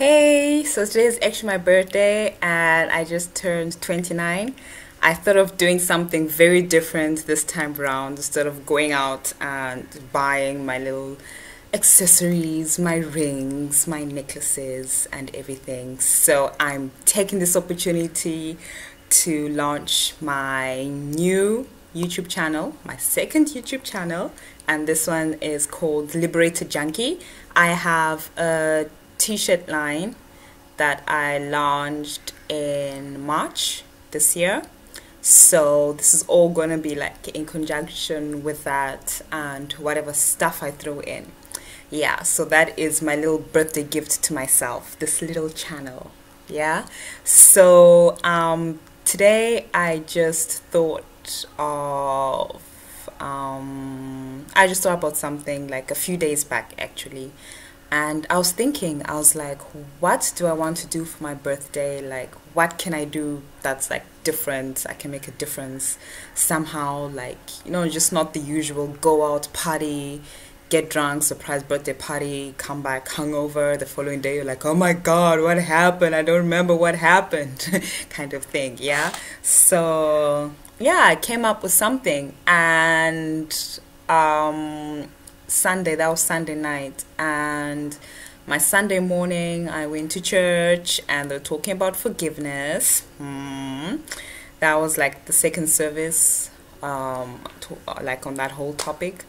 Hey, so today is actually my birthday and I just turned 29. I thought of doing something very different this time around instead of going out and buying my little accessories, my rings, my necklaces, and everything. So I'm taking this opportunity to launch my new YouTube channel, my second YouTube channel, and this one is called Liberated Junkii. I have a t-shirt line that I launched in March this year. So this is all gonna be like in conjunction with that and whatever stuff I throw in. Yeah, so that is my little birthday gift to myself, this little channel. Yeah. So today I just thought of about something like a few days back actually. And I was thinking, I was like, what do I want to do for my birthday? Like, what can I do that's like different? I can make a difference somehow, like, just not the usual go out party, get drunk, surprise birthday party, come back hungover the following day. You're like, oh my God, what happened? I don't remember what happened, kind of thing. Yeah. So, yeah, I came up with something and, Sunday, that was Sunday night, and my Sunday morning I went to church and they're talking about forgiveness. That was like the second service, like on that whole topic,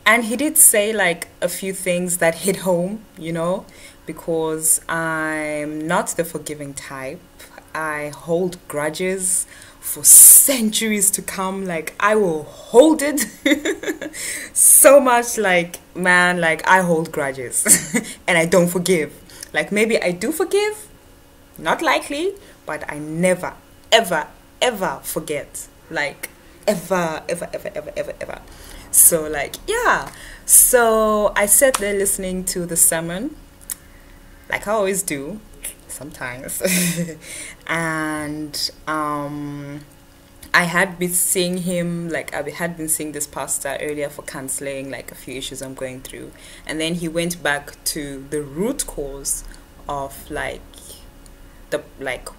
and he did say like a few things that hit home, because I'm not the forgiving type. I hold grudges for centuries to come. Like, I will hold it so much. Like, man, like, I hold grudges and I don't forgive. Like, maybe I do forgive, not likely, but I never, ever, ever forget. Like, ever, ever, ever, ever, ever, ever. So, like, yeah. So I sat there listening to the sermon, like I always do sometimes. And I had been seeing him, like I had been seeing this pastor earlier for counseling, like a few issues I'm going through, and then he went back to the root cause of like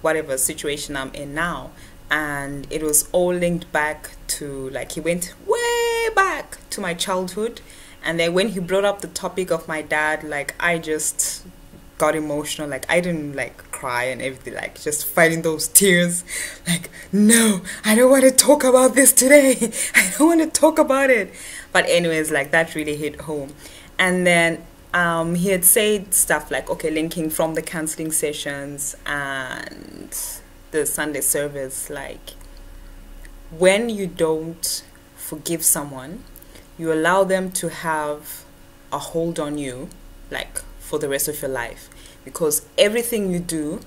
whatever situation I'm in now, and it was all linked back to, like, he went way back to my childhood. And then when he brought up the topic of my dad, like, I just got emotional. Like, I didn't like cry and everything, like just fighting those tears, like, no, I don't want to talk about this today. I don't want to talk about it. But anyways, like, that really hit home. And then he had said stuff like, okay, linking from the counseling sessions and the Sunday service, like, when you don't forgive someone, you allow them to have a hold on you, like, for the rest of your life, because everything you do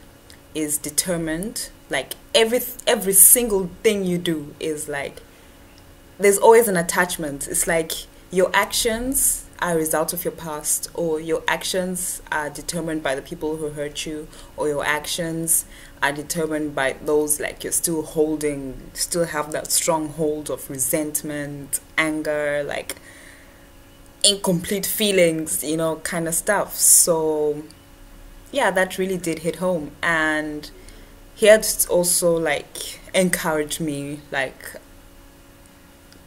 is determined. Like, every single thing you do is like, there's always an attachment. It's like your actions are a result of your past, or your actions are determined by the people who hurt you, or your actions are determined by those, like, you're still have that strong hold of resentment, anger, like incomplete feelings, kind of stuff. So yeah, that really did hit home. And he had also like encouraged me, like,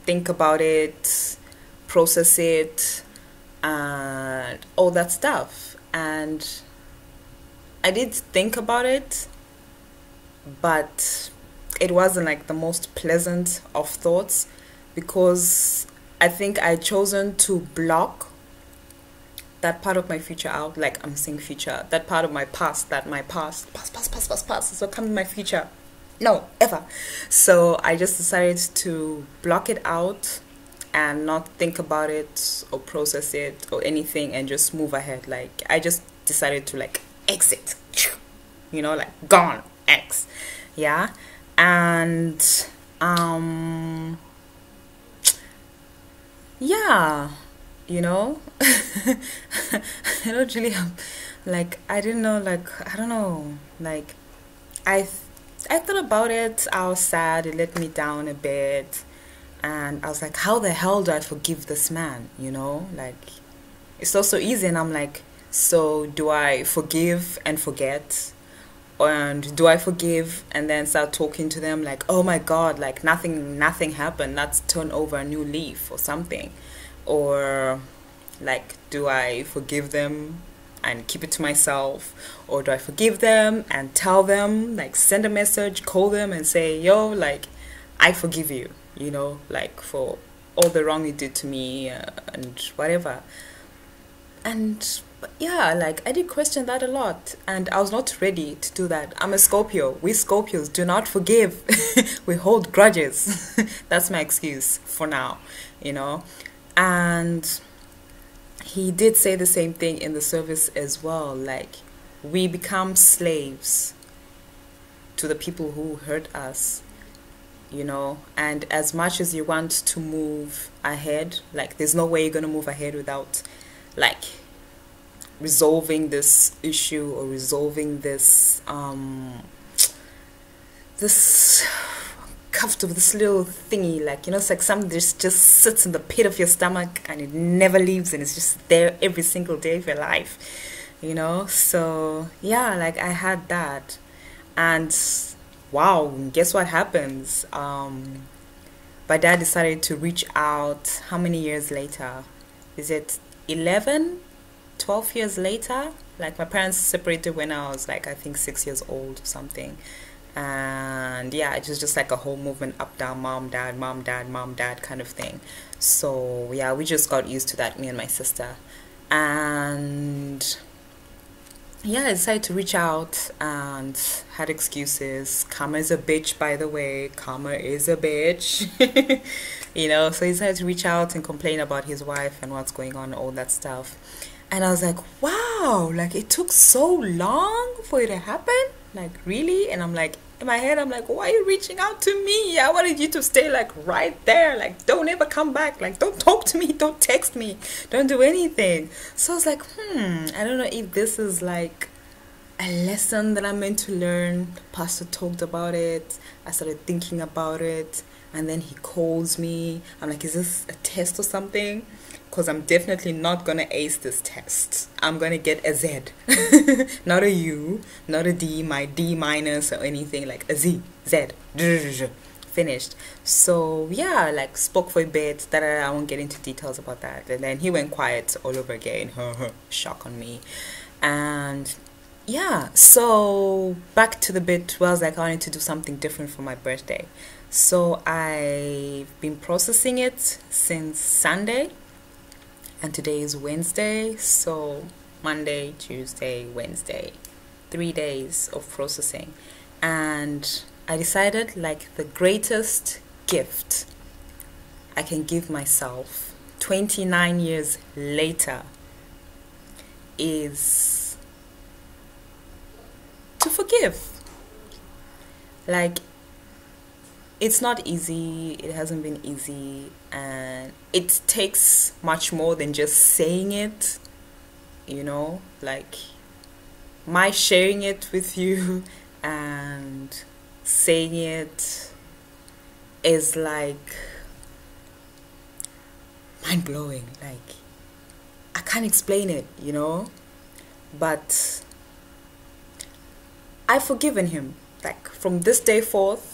think about it, process it, and all that stuff. And I did think about it, but it wasn't like the most pleasant of thoughts, because I think I chosen to block that part of my future out. Like, I'm saying future, that part of my past, past is not coming in my future. No, ever. So I just decided to block it out and not think about it or process it or anything, and just move ahead. Like, I just decided to like exit, like gone, X. Yeah. And yeah, I don't really have, like, I didn't know, like, I don't know, like, I thought about it. I was sad. It let me down a bit, and I was like, how the hell do I forgive this man? Like, it's so easy. And I'm like, So do I forgive and forget? And do I forgive and then start talking to them like, oh my god, like nothing happened, let's turn over a new leaf or something? Or like, do I forgive them and keep it to myself? Or do I forgive them and tell them, like send a message, call them and say, yo, like I forgive you, you know, like for all the wrong you did to me, and whatever. And yeah, like I did question that a lot, and I was not ready to do that. I'm a Scorpio. We Scorpios do not forgive. We hold grudges. That's my excuse for now, you know. And he did say the same thing in the service as well. Like, we become slaves to the people who hurt us, you know. And as much as you want to move ahead, like there's no way you're gonna move ahead without like resolving this issue or resolving this this cuffed of this little thingy, like, you know, it's like something that just sits in the pit of your stomach and it never leaves, and it's just there every single day of your life, you know. So yeah, like I had that, and wow, guess what happens? My dad decided to reach out. How many years later? Is it 11, 12 years later? Like, my parents separated when I was like, I think 6 years old or something. And yeah, it was just like a whole movement up down, mom dad, mom dad, mom dad kind of thing. So yeah, we just got used to that, me and my sister. And yeah, I decided to reach out and had excuses. Karma is a bitch, by the way. Karma is a bitch. You know, so he decided to reach out and complain about his wife and what's going on, all that stuff. And I was like, wow, like it took so long for it to happen? Like, really? And I'm like, in my head, I'm like, why are you reaching out to me? I wanted you to stay like right there. Like, don't ever come back. Like, don't talk to me. Don't text me. Don't do anything. So I was like, I don't know if this is like a lesson that I'm meant to learn. The pastor talked about it. I started thinking about it. And then he calls me. I'm like, is this a test or something? Because I'm definitely not going to ace this test. I'm going to get a Z. Not a U, not a D, my D minus or anything. Like a Z, Z. Finished. So yeah, like spoke for a bit. I won't get into details about that. And then he went quiet all over again. Shock on me. And yeah, so back to the bit where I was like, I wanted to do something different for my birthday. So I've been processing it since Sunday. And today is Wednesday, so Monday, Tuesday, Wednesday, 3 days of processing. And I decided, like, the greatest gift I can give myself 29 years later is to forgive. Like, it's not easy, it hasn't been easy, and it takes much more than just saying it, you know, like my sharing it with you and saying it is like mind-blowing. Like, I can't explain it, you know, but I've forgiven him. Like, from this day forth,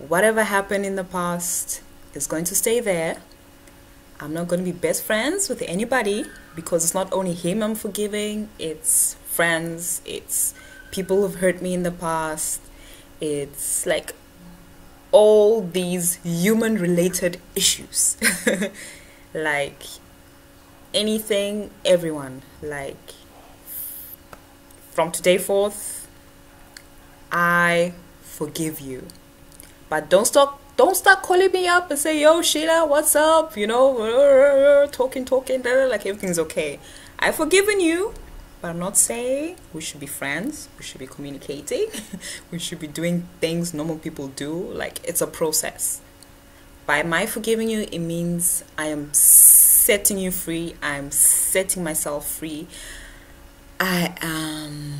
whatever happened in the past is going to stay there. I'm not going to be best friends with anybody, because it's not only him I'm forgiving, it's friends, it's people who've hurt me in the past, it's like all these human related issues. Like anything, everyone. Like, from today forth, I forgive you. But don't start calling me up and say, yo, Sheila, what's up? You know, talking, like everything's okay. I've forgiven you, but I'm not saying we should be friends. We should be communicating. We should be doing things normal people do. Like, it's a process. By my forgiving you, it means I am setting you free. I'm setting myself free. I am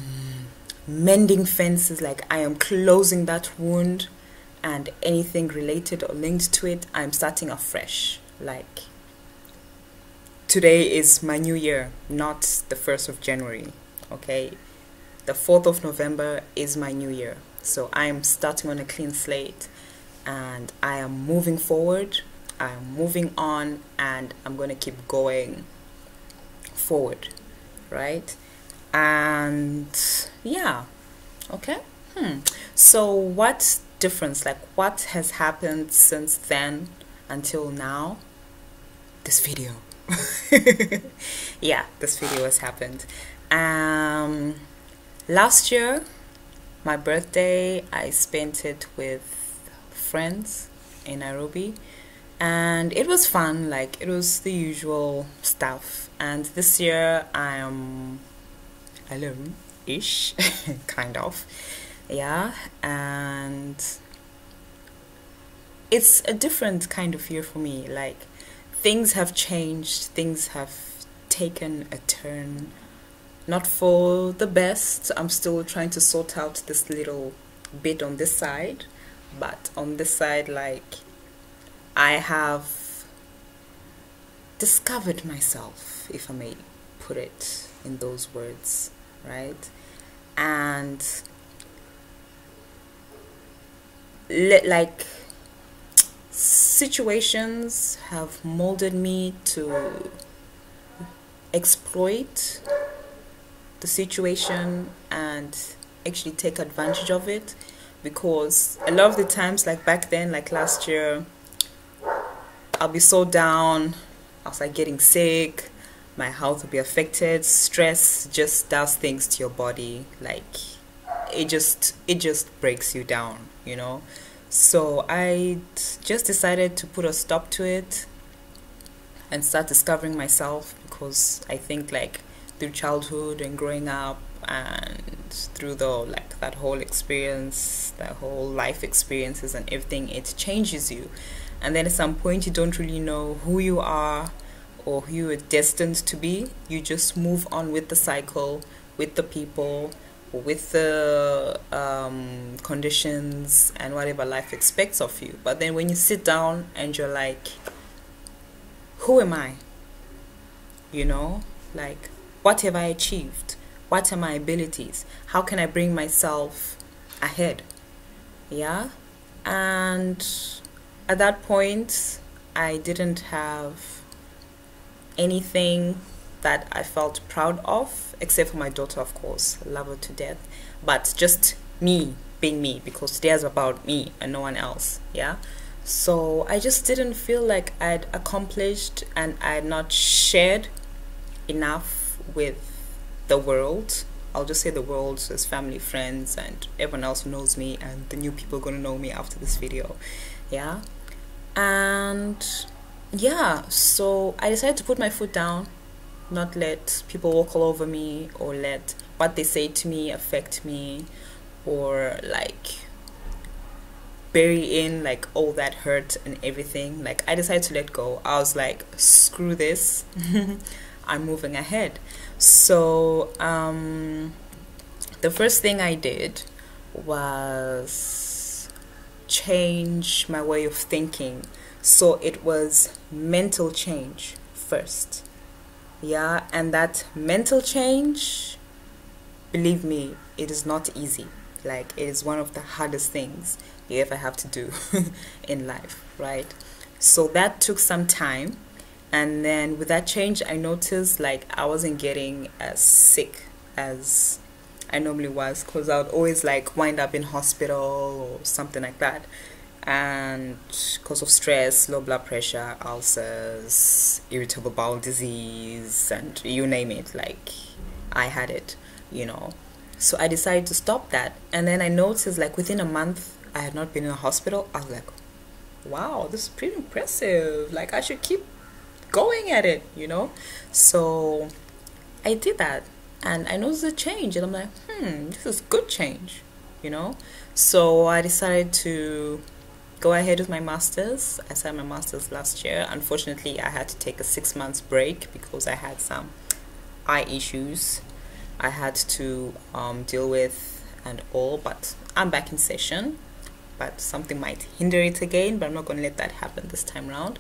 mending fences. Like, I am closing that wound. And anything related or linked to it, I'm starting afresh. Like, today is my new year, not the 1st of January. Okay, the 4th of November is my new year. So I am starting on a clean slate, and I am moving forward. I am moving on, and I'm going to keep going forward, right? And yeah, okay. So what difference, like what has happened since then until now? This video. Yeah, this video has happened. Last year, my birthday, I spent it with friends in Nairobi, and it was fun. Like, it was the usual stuff. And this year I am alone-ish, kind of. Yeah, and it's a different kind of year for me. Like, things have changed, things have taken a turn, not for the best. I'm still trying to sort out this little bit on this side, but on this side, like, I have discovered myself, if I may put it in those words, right? And like, situations have molded me to exploit the situation and actually take advantage of it, because a lot of the times, like back then, like last year, I'll be so down, I was like getting sick, my health will be affected. Stress just does things to your body, like it just breaks you down, you know. So I just decided to put a stop to it and start discovering myself, because I think, like, through childhood and growing up and through the, like, that whole experience, that whole life experiences and everything, it changes you. And then at some point you don't really know who you are or who you are destined to be. You just move on with the cycle, with the people, with the conditions and whatever life expects of you. But then when you sit down and you're like, who am I? You know, like, what have I achieved? What are my abilities? How can I bring myself ahead? Yeah. And at that point, I didn't have anything that I felt proud of, except for my daughter, of course. I love her to death. But just me being me, because today is about me and no one else. Yeah. So I just didn't feel like I'd accomplished and I had not shared enough with the world. I'll just say the world, as family, friends, and everyone else who knows me, and the new people are going to know me after this video. Yeah. And yeah, so I decided to put my foot down, not let people walk all over me or let what they say to me affect me, or like bury in like all that hurt and everything. Like, I decided to let go. I was like, screw this. I'm moving ahead. So the first thing I did was change my way of thinking. So it was mental change first. Yeah, and that mental change, believe me, it is not easy. Like, it is one of the hardest things you ever have to do in life, right? So that took some time. And then with that change, I noticed, like, I wasn't getting as sick as I normally was, because I would always like wind up in hospital or something like that. And because of stress, low blood pressure, ulcers, irritable bowel disease, and you name it, like, I had it, you know. So I decided to stop that. And then I noticed, like, within a month I had not been in a hospital. I was like, wow, this is pretty impressive. Like, I should keep going at it, you know. So I did that, and I noticed a change, and I'm like, this is good change, you know. So I decided to go ahead with my master's. I started my master's last year. Unfortunately, I had to take a 6 months break because I had some eye issues I had to deal with and all, but I'm back in session. But something might hinder it again, but I'm not going to let that happen this time around.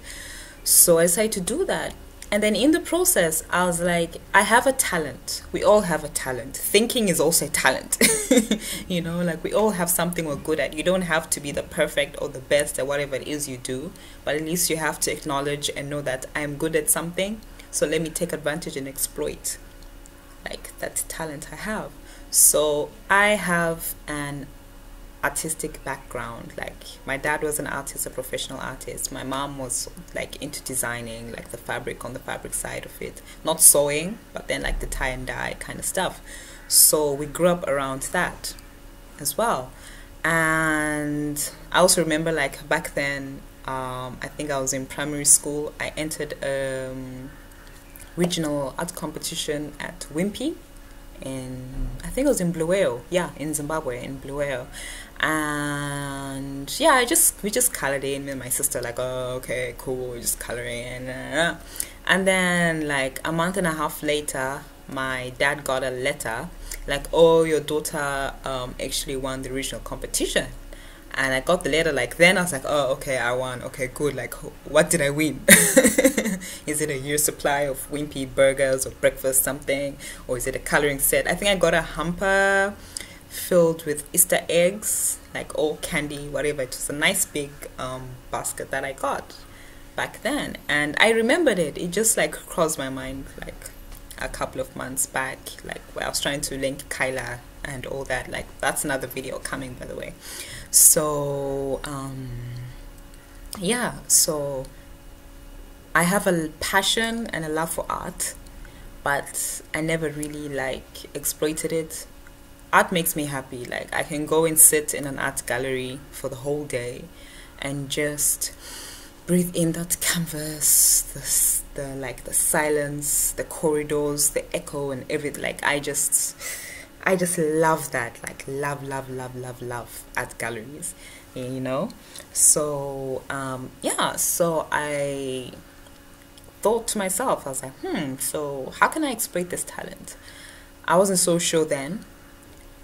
So I decided to do that. And then in the process, I was like, I have a talent. We all have a talent. Thinking is also a talent. You know, like we all have something we're good at. You don't have to be the perfect or the best at whatever it is you do, but at least you have to acknowledge and know that I'm good at something. So let me take advantage and exploit like that talent I have. So I have an artistic background. Like my dad was an artist, a professional artist. My mom was like into designing, like the fabric, on the fabric side of it, not sewing, but then like the tie and dye kind of stuff. So we grew up around that as well. And I also remember like back then, I think I was in primary school, I entered regional art competition at Wimpy in, I think it was in Bulawayo, yeah, in Zimbabwe, in Bulawayo. And yeah, we just colored in with my sister, like, oh, okay, cool, we're just coloring. And then like a month and a half later, my dad got a letter like, oh, your daughter actually won the regional competition. And I got the letter, like, then I was like, oh, okay, I won. Okay, good. Like, what did I win? Is it a year's supply of Wimpy burgers or breakfast something? Or is it a coloring set? I think I got a hamper filled with Easter eggs, like all candy, whatever. It was a nice big basket that I got back then. And I remembered it. It just, like, crossed my mind, like, a couple of months back, like, where I was trying to link Kyla and all that. Like, that's another video coming, by the way. So yeah, so I have a passion and a love for art, but I never really like exploited it. Art makes me happy. Like I can go and sit in an art gallery for the whole day and just breathe in that canvas, the like the silence, the corridors, the echo and everything. Like I just love that, like love art galleries, you know. So yeah, so I thought to myself, I was like, so how can I exploit this talent? I wasn't so sure then.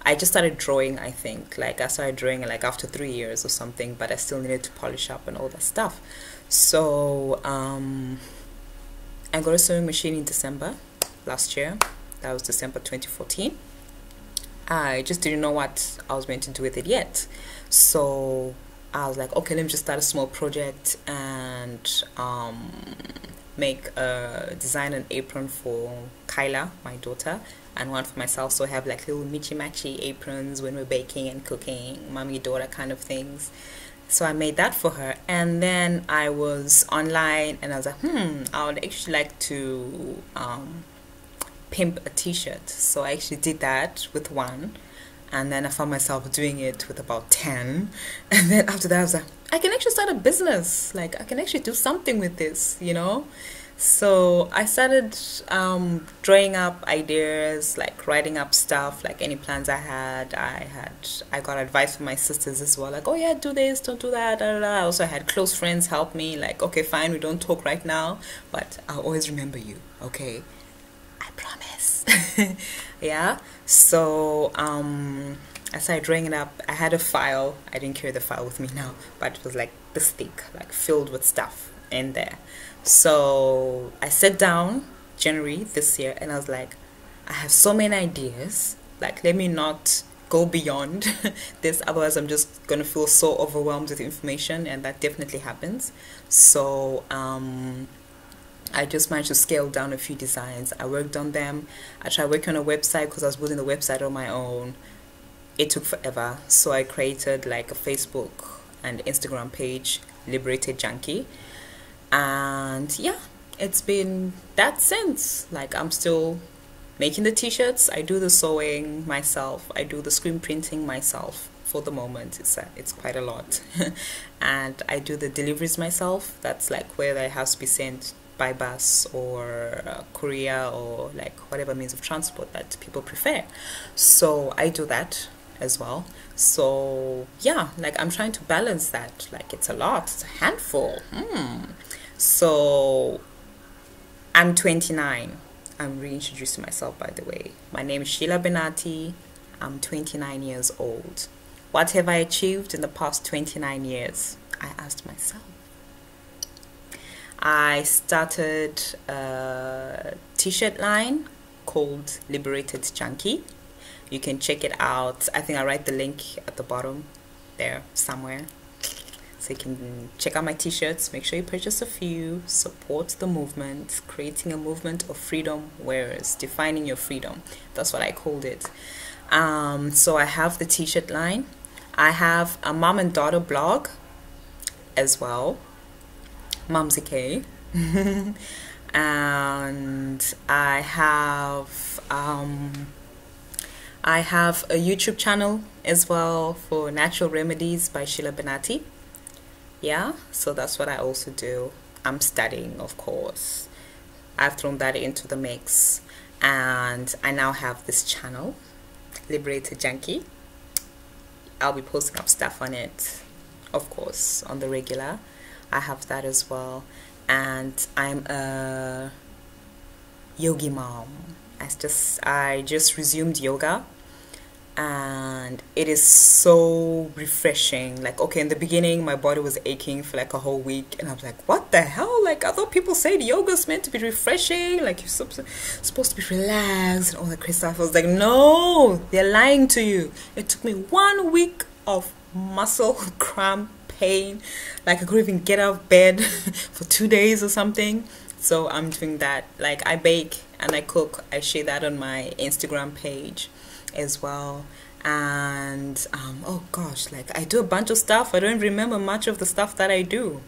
I just started drawing, I think. Like I started drawing like after 3 years or something, but I still needed to polish up and all that stuff. So I got a sewing machine in December last year. That was December 2014. I just didn't know what I was going to do with it yet. So I was like, okay, let me just start a small project and design an apron for Kyla, my daughter, and one for myself. So I have like little matchy aprons when we're baking and cooking, mommy daughter kind of things. So I made that for her. And then I was online and I was like, I would actually like to pimp a t-shirt. So I actually did that with one, and then I found myself doing it with about 10, and then after that I was like, I can actually start a business, like I can actually do something with this, you know. So I started drawing up ideas, like writing up stuff, like any plans I got advice from my sisters as well, like, oh yeah, do this, don't do that, da, da, da. I also had close friends help me, like, okay, fine, we don't talk right now, but I'll always remember you, okay, I promise. Yeah, so I started drawing it up. I had a file. I didn't carry the file with me now, but it was like this thick, like filled with stuff in there. So I sat down January this year and I was like, I have so many ideas, like let me not go beyond this, otherwise I'm just gonna feel so overwhelmed with information, and that definitely happens. So I just managed to scale down a few designs. I worked on them. I tried working on a website because I was building the website on my own. It took forever. So I created like a Facebook and Instagram page, Liberated Junkii. And yeah, it's been that since. Like I'm still making the t-shirts. I do the sewing myself. I do the screen printing myself. For the moment, it's quite a lot. And I do the deliveries myself. That's like where they have to be sent by bus or courier or like whatever means of transport that people prefer. So I do that as well. So yeah, like I'm trying to balance that. Like it's a lot, it's a handful. So I'm 29. I'm reintroducing myself, by the way. My name is Sheila Bennati. I'm 29 years old. What have I achieved in the past 29 years? I asked myself. I started a t-shirt line called Liberated Junkii. You can check it out. I think I write the link at the bottom there somewhere. So you can check out my t-shirts. Make sure you purchase a few. Support the movement. Creating a movement of freedom wearers. Defining your freedom. That's what I called it. So I have the t-shirt line. I have a mom and daughter blog as well. Mom's okay. And I have a YouTube channel as well for natural remedies by Sheila Bennati. Yeah, so that's what I also do. I'm studying, of course. I've thrown that into the mix, and I now have this channel, Liberated Junkii. I'll be posting up stuff on it, of course, on the regular. I have that as well, and I'm a yogi mom. I just resumed yoga, and it is so refreshing. Like, okay, in the beginning my body was aching for like a whole week, and I was like, what the hell? Like, I thought people said yoga's meant to be refreshing, like you're supposed to be relaxed and all that crazy stuff. I was like, no, they're lying to you. It took me 1 week of muscle cramp pain, like I couldn't even get out of bed for 2 days or something. So I'm doing that. Like, I bake and I cook. I share that on my Instagram page as well. And oh gosh, like I do a bunch of stuff. I don't remember much of the stuff that I do,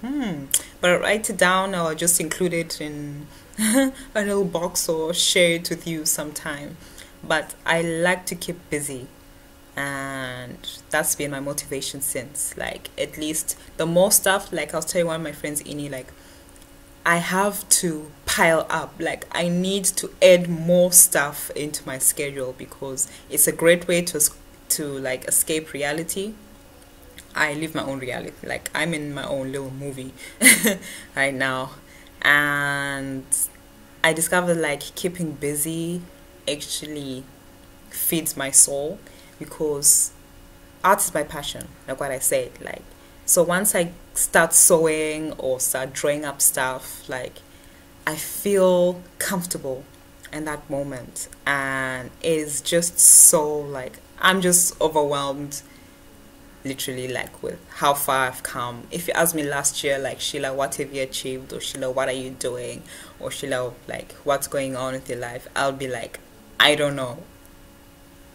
but I write it down, or just include it in a little box or share it with you sometime. But I like to keep busy, and that's been my motivation since. Like, at least the more stuff, like I was telling one of my friends, Ini, like I have to pile up. Like, I need to add more stuff into my schedule, because it's a great way to like escape reality. I live my own reality. Like, I'm in my own little movie right now, and I discovered like keeping busy actually feeds my soul, because art is my passion, like what I said. Like, so once I start sewing or start drawing up stuff, like I feel comfortable in that moment, and it is just so, like, I'm just overwhelmed, literally, like with how far I've come. If you asked me last year, like, Sheila, what have you achieved, or Sheila, what are you doing, or Sheila, like, what's going on with your life, I'll be like, I don't know,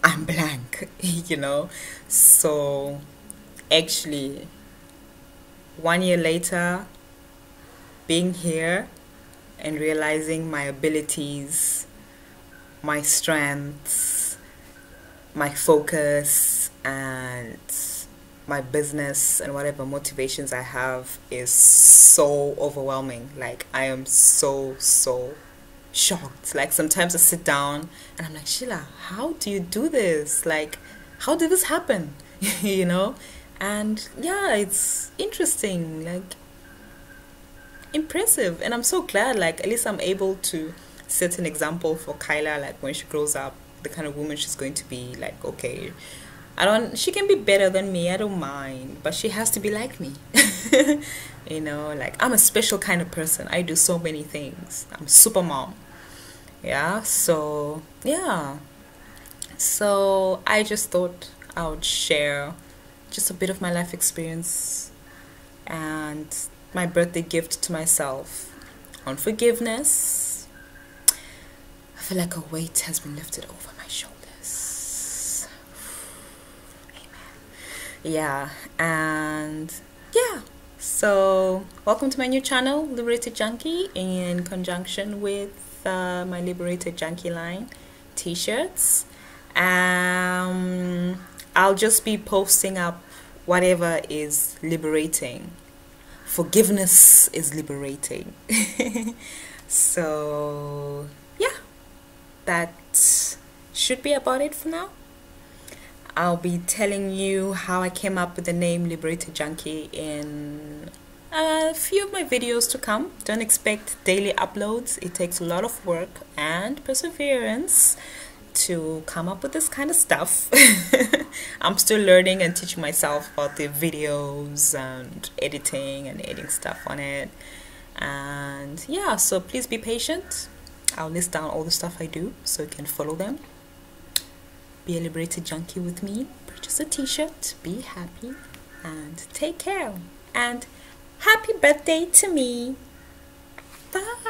I'm blank, you know. So actually 1 year later, being here and realizing my abilities, my strengths, my focus, and my business and whatever motivations I have is so overwhelming. Like, I am so shocked. Like, sometimes I sit down and I'm like, Sheila, how do you do this? Like, how did this happen? You know? And yeah, it's interesting, like impressive, and I'm so glad, like, at least I'm able to set an example for Kyla, like when she grows up, the kind of woman she's going to be. Like, okay, she can be better than me, I don't mind, but she has to be like me. You know, like, I'm a special kind of person. I do so many things. I'm super mom. Yeah, so yeah, so I just thought I would share just a bit of my life experience and my birthday gift to myself on forgiveness. I feel like a weight has been lifted over my shoulders. Amen. Yeah, and yeah, so welcome to my new channel, Liberated Junkii, in conjunction with my Liberated Junkii line t-shirts. I'll just be posting up whatever is liberating. Forgiveness is liberating. So yeah, that should be about it for now. I'll be telling you how I came up with the name Liberated Junkii in a few of my videos to come. Don't expect daily uploads. It takes a lot of work and perseverance to come up with this kind of stuff. I'm still learning and teaching myself about the videos and editing and editing stuff on it. And yeah, so please be patient. I'll list down all the stuff I do so you can follow them. Be a liberated junkie with me. Purchase a t-shirt. Be happy and take care. And happy birthday to me. Bye.